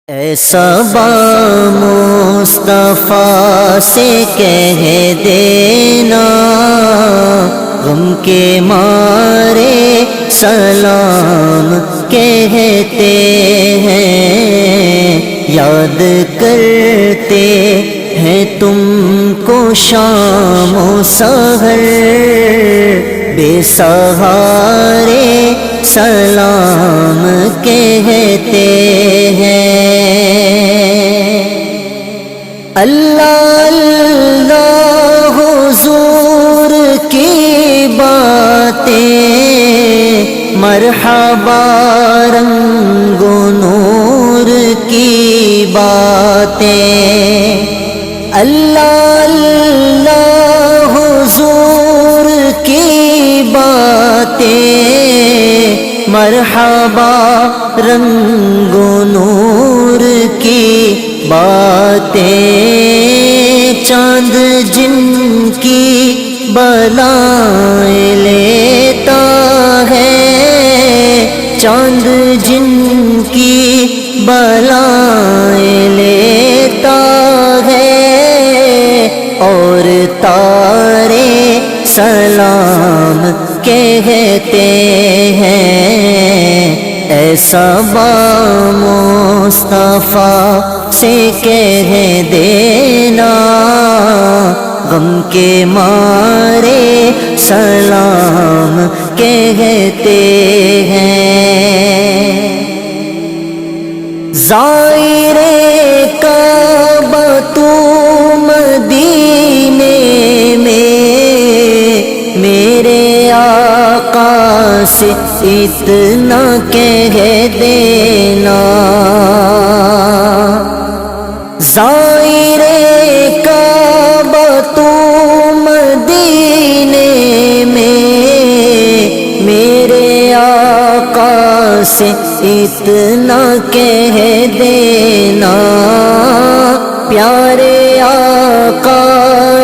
ایسا با مصطفیٰ سے کہہ دینا، غم کے مارے سلام کہتے ہیں، یاد کرتے ہیں تم کو شام و سحر، بے سہارے سلام کہتے ہیں۔ اللہ اللہ حضور کی باتیں، مرحبا رنگ و نور کی باتیں، اللہ اللہ حضور کی باتیں، مرحبا رنگ و نور کی باتیں، چاند جن کی بلائیں لیتا ہے، چاند جن کی بلائیں لیتا ہے، اور تارے سلام کہتے ہیں۔ ایسا با مصطفیٰ سے کہہ دینا، غم کے مارے سلام کہتے ہیں۔ زائر کعبہ تو مدینے میں، میرے آقا سے اتنا کہہ دینا، زائر کعبہ تو مدینے میں، میرے آقا سے اتنا کہہ دینا، پیارے آقا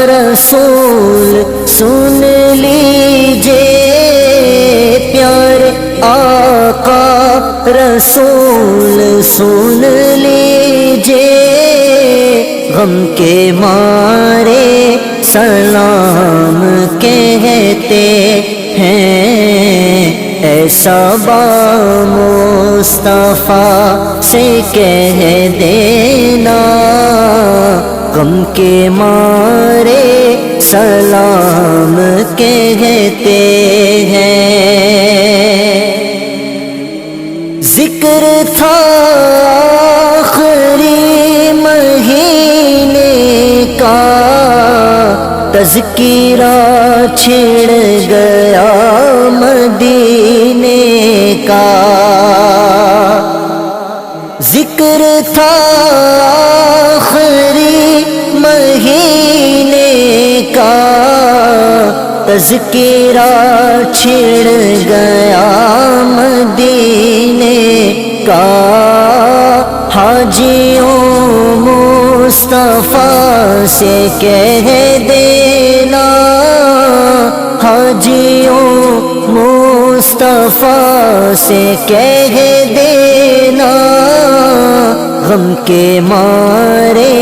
رسول سن لیجئے، پیارے آقا رسول سن لیجئے، غم کے مارے سلام کہتے ہیں۔ ایسا با مصطفیٰ سے کہہ دینا، غم کے مارے سلام کہتے ہیں۔ ذکر تھا آخری مہینے کا، تذکرہ چھڑ گیا مدینے کا، ذکر تھا آخری مہینے کا، تذکرہ چھڑ گیا مدینے کا، حاجیوں مصطفیٰ سے کہہ دینا، حاجیوں مصطفیٰ سے کہہ دینا، غم کے مارے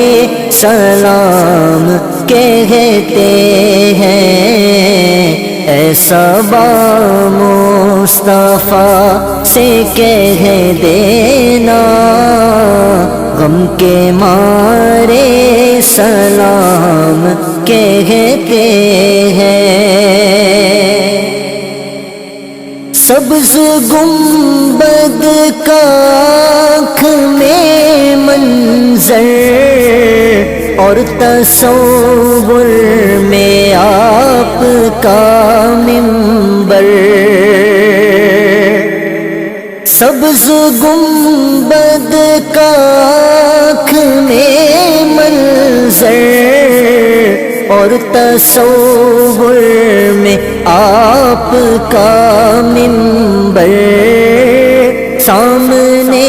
سلام کہتے ہیں۔ ایسا با مصطفیٰ سے کہہ دینا، غم کے مارے سلام کہتے ہیں۔ سبز گنبد کا آنکھ میں منظر، اور تصور میں آپ کا منبر، سبز گنبد کا آنکھ میں منظر، اور تصور میں آپ کا منبر، سامنے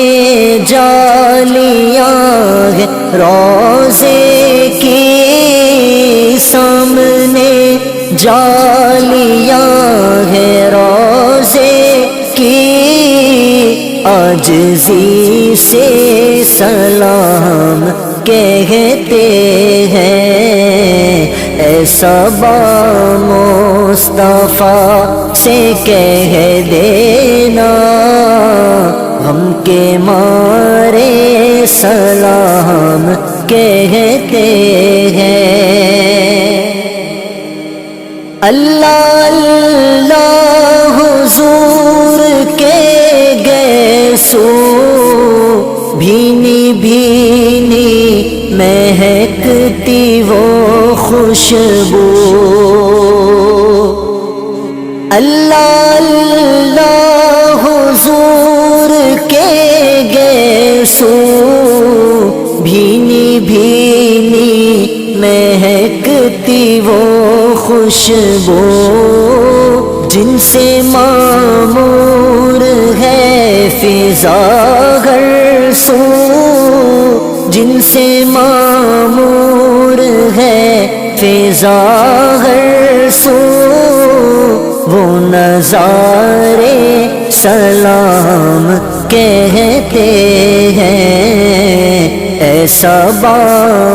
جالیاں ہیں روضے کی، سامنے جالیاں ہیں روضے کی، عاجزی سے سلام کہتے ہیں، ایسا با مصطفیٰ سے کہہ دینا، غم کے مارے سلام کہتے ہیں۔ اللہ اللہ حضور کے گیسو، بھینی بھینی مہکتی وہ خوشبو، اللہ اللہ حضور کے گیسو، بھینی بھینی مہکتی وہ خوشبو، جن سے معمور ہے فضا ہر سو، جن سے معمور ہے فضا ہر سو، وہ نظارے سلام کہتے ہیں، ایسا با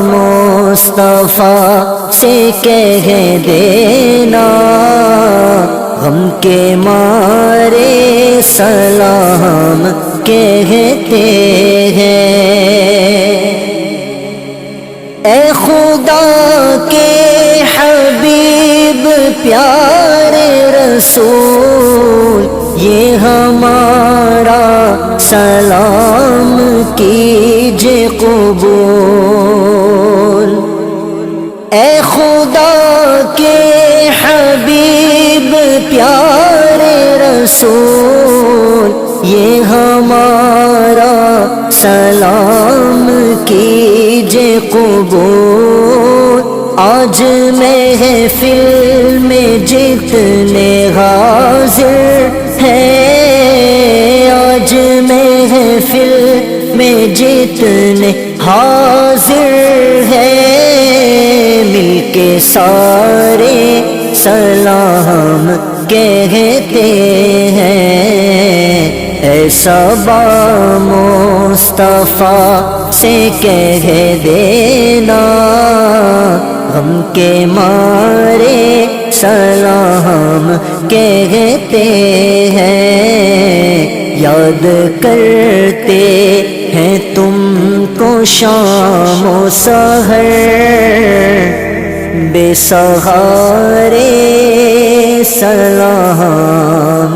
مصطفیٰ سے کہہ دینا، غم کے مارے سلام کہتے ہیں۔ اے خدا کے حبیب پیارے رسول، یہ ہمارا سلام کیجے قبول، اے خدا کے حبیب پیارے رسول، یہ ہمارا سلام کیجے قبول، آج محفل میں جتنے حاضر ہیں، آج محفل میں جتنے حاضر ہیں، مل کے سارے سلام کہتے ہیں، ایسا با مصطفیٰ سے کہہ دینا، غم کے مارے سلام کہتے ہیں، یاد کرتے ہیں تم کو شام و سحر، بے سہارے سلام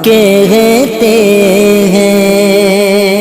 کہتے ہیں۔